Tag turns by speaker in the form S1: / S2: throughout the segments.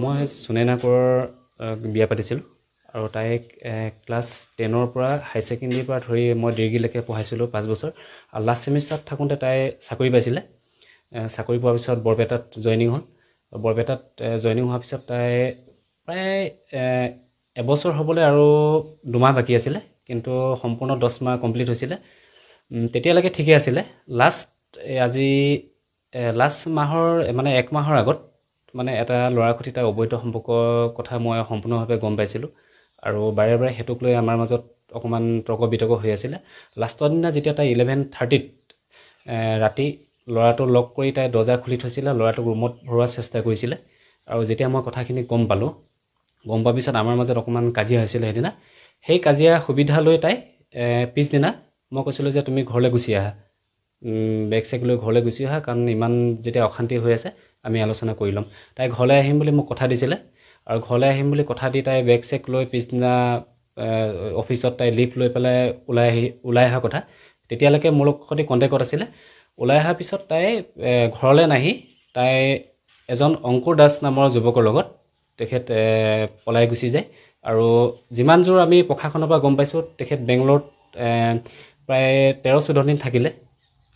S1: মই সুনেনাপুৰৰ বিয়া পাতিছিলোঁ আৰু তাইক ক্লাছ 10ৰ পৰা হাই ছেকেণ্ডেৰীৰ পৰা ধৰি মই ডিগ্ৰীলৈকে পঢ়াইছিলোঁ 5 বছৰ আৰু লাষ্ট ছেমিষ্টাৰত থাকোঁতে তাই চাকৰি পাইছিলে চাকৰি পোৱাৰ পিছত বৰপেটাত জইনিং হ'ল বৰপেটাত জইনিং হোৱাৰ পিছত তাই প্ৰায় এবছৰ হ'বলৈ আৰু 2 মাহ বাকী আছিলে কিন্তু সম্পূৰ্ণ 10 মাহ কমপ্লিট হৈছিলে তেতিয়ালৈকে ঠিকে আছিলে আজি লাষ্ট মাহৰ মানে 1 মাহৰ আগত মানে এটা ল'ৰাৰ সৈতে তাৰ অবৈধ সম্পৰ্কৰ কথা মই সম্পূৰ্ণভাৱে গম পাইছিলোঁ আৰু বাৰে বাৰে হেতুক লৈ আমাৰ মাজত অকমান তৰ্ক বিতৰ্ক হৈ আছিল লাষ্টৰ দিনা যেতিয়া তাই 11:30ত ৰাতি ল'ৰাটো লক কৰি তাই দৰ্জা খুলি থৈছিল ল'ৰাটোক ৰুমত ভৰোৱাৰ চেষ্টা কৰিছিল আৰু যেতিয়া মই কথাখিনি গম পালোঁ গম পোৱাৰ পিছত আমাৰ মাজত অকমান কাজিয়া হৈছিল সেইদিনা সেই কাজিয়া সুবিধা লৈ তাই পিছদিনা মই কৈছিলোঁ যে তুমি ঘৰলৈ গুচি আহা বেগ চেক লৈ ঘৰলৈ গুচি আহা কাৰণ ইমান যেতিয়া অশান্তি হৈ আছে আমি আলোচনা কৰি ল'ম তাই ঘৰলৈ আহিম বুলি মোক কথা দিছিলে আৰু ঘৰলৈ আহিম বুলি কথা দি তাই বেগ চেক লৈ পিছদিনা অফিচত তাই লিভ লৈ পেলাই ওলাই অহা কথা তেতিয়ালৈকে মোৰ সৈতে কণ্টেক্টত আছিলে ওলাই অহাৰ পিছত তাই ঘৰলৈ নাহি তাই এজন অংকুৰ দাস নামৰ যুৱকৰ লগত তেখেত পলাই গুচি যায় আৰু যিমান জোৰ আমি প্ৰশাসনৰ পৰা গম পাইছোঁ তেখেত বেংগলোৰত প্ৰায় 13-14 দিন থাকিলে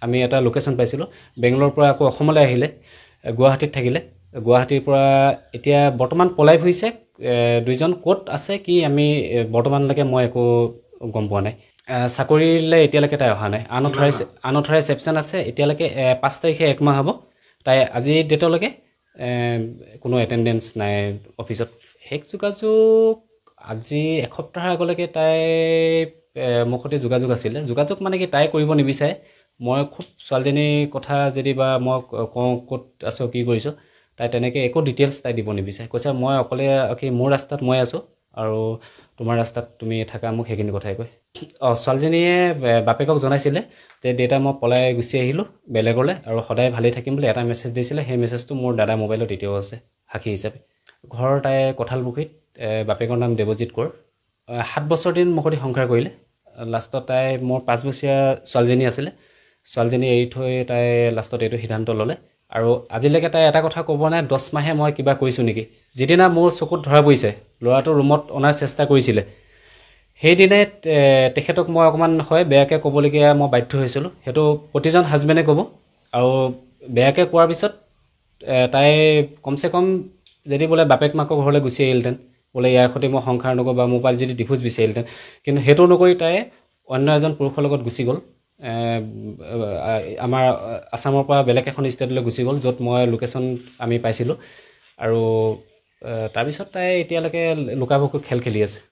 S1: আমি এটা লোকেশ্যন পাইছিলোঁ বেংগলোৰৰ পৰা আকৌ অসমলৈ আহিলে গুৱাহাটীত থাকিলে গুৱাহাটীৰ পৰা এতিয়া বৰ্তমান পলাই ফুৰিছে দুইজন ক'ত আছে কি আমি বৰ্তমানলৈকে মই একো গম পোৱা নাই চাকৰিলৈ এতিয়ালৈকে তাই অহা নাই আনঅথৰাইজ এবচেণ্ট আছে এতিয়ালৈকে 5 তাৰিখে 1 মাহ হ'ব তাই আজি ডেটলৈকে কোনো এটেণ্ডেঞ্চ নাই অফিচত হেক যোগাযোগ আজি এসপ্তাহৰ আগলৈকে তাই মোৰ সৈতে যোগাযোগ আছিলে যোগাযোগ মানে কি তাই কৰিব নিবিচাৰে মই খুব ছোৱালীজনীৰ কথা যদি বা মই কওঁ ক'ত আছো কি কৰিছোঁ তাই তেনেকৈ একো ডিটেইলছ তাই দিব নিবিচাৰে কৈছে মই অকলে মোৰ ৰাস্তাত মই আছোঁ আৰু তোমাৰ ৰাস্তাত তুমি থাকা মোক সেইখিনি কথাই কয় ছোৱালীজনীয়ে বাপেকক জনাইছিলে যে দেউতা মই পলাই গুচি আহিলোঁ বেলেগলৈ আৰু সদায় ভালেই থাকিম বুলি এটা মেছেজ দিছিলে সেই মেছেজটো মোৰ দাদা মোবাইলত এতিয়াও আছে সাক্ষী হিচাপে ঘৰ তাই কঁঠালপুখুৰীত বাপেকৰ নাম দেৱজিৎ কোঁৱৰ 7 বছৰ দিন মোৰ সৈতে সংসাৰ কৰিলে লাষ্টত তাই মোৰ 5 বছৰীয়া ছোৱালীজনী আছিলে ছোৱালীজনী এৰি থৈ তাই লাষ্টত এইটো সিদ্ধান্ত ল'লে আৰু আজিলৈকে তাই এটা কথা ক'ব নাই 10 মাহে মই কিবা কৰিছোঁ নেকি যিদিনা মোৰ চকুত ধৰা পৰিছে ল'ৰাটো ৰুমত অনাৰ চেষ্টা কৰিছিলে সেইদিনাই তেখেতক মই অকণমান বেয়াকৈ ক'বলগীয়া মই বাধ্য হৈছিলোঁ সেইটো প্ৰতিজন হাজবেণ্ডে ক'ব আৰু বেয়াকৈ কোৱাৰ পিছত তাই কমচে কম যদি বোলে বাপেক মাকৰ ঘৰলৈ গুচি আহিলহেঁতেন বোলে ইয়াৰ সৈতে মই সংসাৰ নকৰোঁ বা মোৰ পৰা যদি ডিভোৰ্চ বিচাৰিলহেঁতেন কিন্তু সেইটো নকৰি তাই অন্য এজন পুৰুষৰ লগত গুচি গ'ল আমাৰ আসামৰ পৰা বেলেগ এখন ষ্টেটলৈ গুচি গ'ল য'ত মই লোকেশ্যন আমি পাইছিলোঁ আৰু তাৰপিছত তাই এতিয়ালৈকে লুকাভাকু খেল খেলি আছে